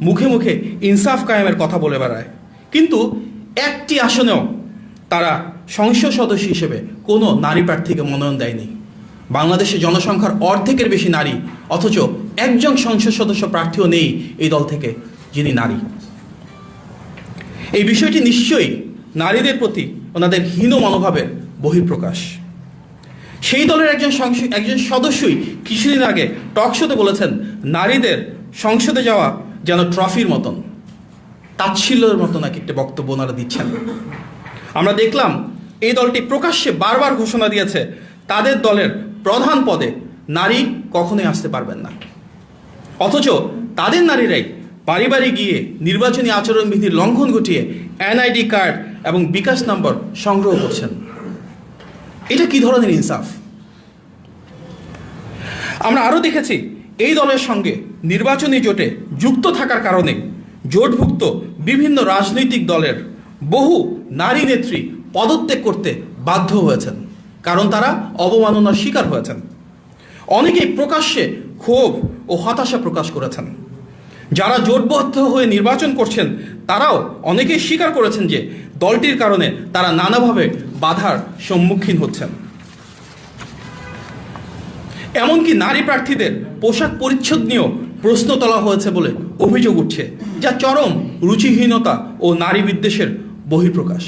মুখে মুখে ইনসাফ কায়েমের কথা বলে বেড়ায়, কিন্তু একটি আসনেও তারা সংসদ সদস্য হিসেবে কোনো নারী প্রার্থীকে মনোনয়ন দেয়নি। বাংলাদেশের জনসংখ্যার অর্ধেকের বেশি নারী, অথচ একজন সংসদ সদস্য প্রার্থীও নেই এই দল থেকে যিনি নারী। এই বিষয়টি নিশ্চয়ই নারীদের প্রতি ওনাদের হীন মনোভাবের বহিঃপ্রকাশ। সেই দলের একজন সদস্যই কিছুদিন আগে টক শোতে বলেছেন, নারীদের সংসদে যাওয়া যেন ট্রফির মতন, তাচ্ছিল্যের মতো নাকি একটা বক্তব্য ওনারা দিচ্ছেন। আমরা দেখলাম এই দলটি প্রকাশ্যে বারবার ঘোষণা দিয়েছে তাদের দলের প্রধান পদে নারী কখনোই আসতে পারবেন না, অথচ তাদের নারীরাই বাড়ি বাড়ি গিয়ে নির্বাচনী আচরণবিধির লঙ্ঘন ঘটিয়ে এনআইডি কার্ড এবং বিকাশ নম্বর সংগ্রহ করছেন। এটা কি ধরনের ইনসাফ? আমরা আরও দেখেছি এই দলের সঙ্গে নির্বাচনী জোটে যুক্ত থাকার কারণে জোটভুক্ত বিভিন্ন রাজনৈতিক দলের বহু নারী নেত্রী পদত্যাগ করতে বাধ্য হয়েছেন, কারণ তারা অবমাননার শিকার হয়েছেন। অনেকেই প্রকাশ্যে ক্ষোভ ও হতাশা প্রকাশ করেছেন। যারা জোটবদ্ধ হয়ে নির্বাচন করছেন তারাও অনেকেই স্বীকার করেছেন যে দলটির কারণে তারা নানাভাবে বাধার সম্মুখীন হচ্ছেন। এমনকি নারী প্রার্থীদের পোশাক পরিচ্ছদ নিয়েও প্রশ্ন তোলা হয়েছে বলে অভিযোগ উঠছে, যা চরম রুচিহীনতা ও নারী বিদ্বেষের বহিঃপ্রকাশ।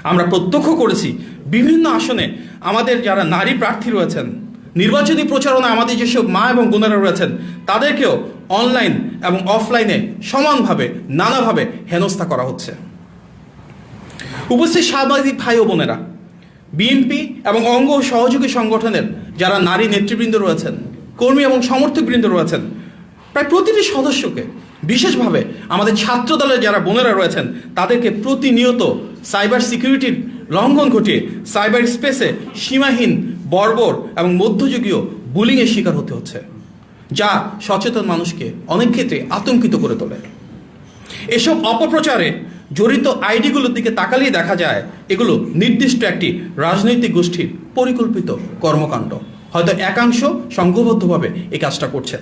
আমরা প্রত্যক্ষ করেছি বিভিন্ন আসনে আমাদের যারা নারী প্রার্থী রয়েছেন, নির্বাচনী প্রচারণা আমাদের যেসব মা এবং বোনেরা রয়েছেন, তাদেরকেও অনলাইন এবং অফলাইনে সমানভাবে নানাভাবে হেনস্থা করা হচ্ছে। উপস্থিত সাংবাদিক ভাই ও বোনেরা, বিএনপি এবং অঙ্গ সহযোগী সংগঠনের যারা নারী নেতৃবৃন্দ রয়েছেন, কর্মী এবং সমর্থকবৃন্দ রয়েছেন, প্রায় প্রতিটি সদস্যকে, বিশেষভাবে আমাদের ছাত্র দলের যারা বোনেরা রয়েছেন, তাদেরকে প্রতিনিয়ত সাইবার সিকিউরিটির লঙ্ঘন ঘটিয়ে সাইবার স্পেসে সীমাহীন বর্বর এবং মধ্যযুগীয় বুলিংয়ের শিকার হতে হচ্ছে, যা সচেতন মানুষকে অনেক ক্ষেত্রে আতঙ্কিত করে তোলে। এসব অপপ্রচারে জড়িত আইডিগুলোর দিকে তাকালেই দেখা যায় এগুলো নির্দিষ্ট একটি রাজনৈতিক গোষ্ঠীর পরিকল্পিত কর্মকাণ্ড। হয়তো একাংশ সংঘবদ্ধভাবে এই কাজটা করছেন।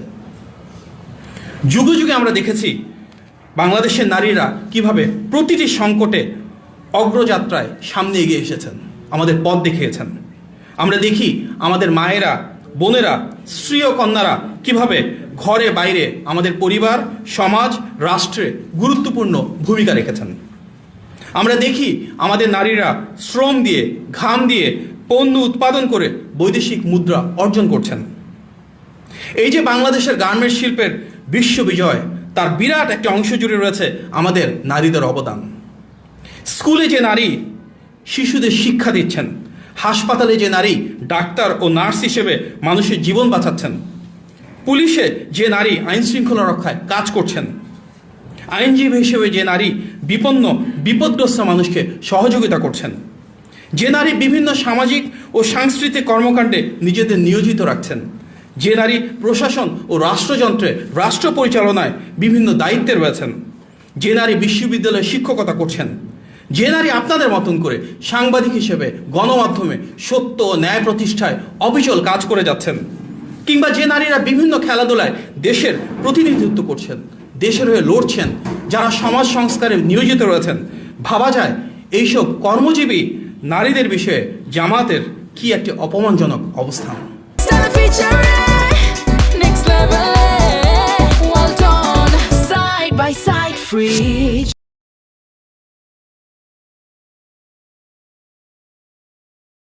যুগে যুগে আমরা দেখেছি বাংলাদেশের নারীরা কিভাবে প্রতিটি সংকটে অগ্রযাত্রায় সামনে এগিয়ে এসেছেন, আমাদের পথ দেখিয়েছেন। আমরা দেখি আমাদের মায়েরা, বোনেরা, স্ত্রী ও কন্যারা কিভাবে ঘরে বাইরে আমাদের পরিবার, সমাজ, রাষ্ট্রে গুরুত্বপূর্ণ ভূমিকা রেখেছেন। আমরা দেখি আমাদের নারীরা শ্রম দিয়ে, ঘাম দিয়ে পণ্য উৎপাদন করে বৈদেশিক মুদ্রা অর্জন করছেন। এই যে বাংলাদেশের গার্মেন্টস শিল্পের বিশ্ব বিজয়, তার বিরাট একটি অংশ জুড়ে রয়েছে আমাদের নারীদের অবদান। স্কুলে যে নারী শিশুদের শিক্ষা দিচ্ছেন, হাসপাতালে যে নারী ডাক্তার ও নার্স হিসেবে মানুষের জীবন বাঁচাচ্ছেন, পুলিশে যে নারী আইন শৃঙ্খলা রক্ষায় কাজ করছেন, আইনজীবী হিসেবে যে নারী বিপদগ্রস্ত মানুষকে সহযোগিতা করছেন, যে নারী বিভিন্ন সামাজিক ও সাংস্কৃতিক কর্মকাণ্ডে নিজেদের নিয়োজিত রাখছেন, যে নারী প্রশাসন ও রাষ্ট্রযন্ত্রে, রাষ্ট্র পরিচালনায় বিভিন্ন দায়িত্বে রয়েছেন, যে নারী বিশ্ববিদ্যালয়ে শিক্ষকতা করছেন, যে নারী আপনাদের মতন করে সাংবাদিক হিসেবে গণমাধ্যমে সত্য ও ন্যায় প্রতিষ্ঠায় অবিচল কাজ করে যাচ্ছেন, কিংবা যে নারীরা বিভিন্ন খেলাধুলায় দেশের প্রতিনিধিত্ব করছেন, দেশের হয়ে লড়ছেন, যারা সমাজ সংস্কারে নিয়োজিত রয়েছেন, ভাবা যায় এইসব কর্মজীবী নারীদের বিষয়ে জামাতের কি একটি অপমানজনক অবস্থান। Next level, well done, side by side, free.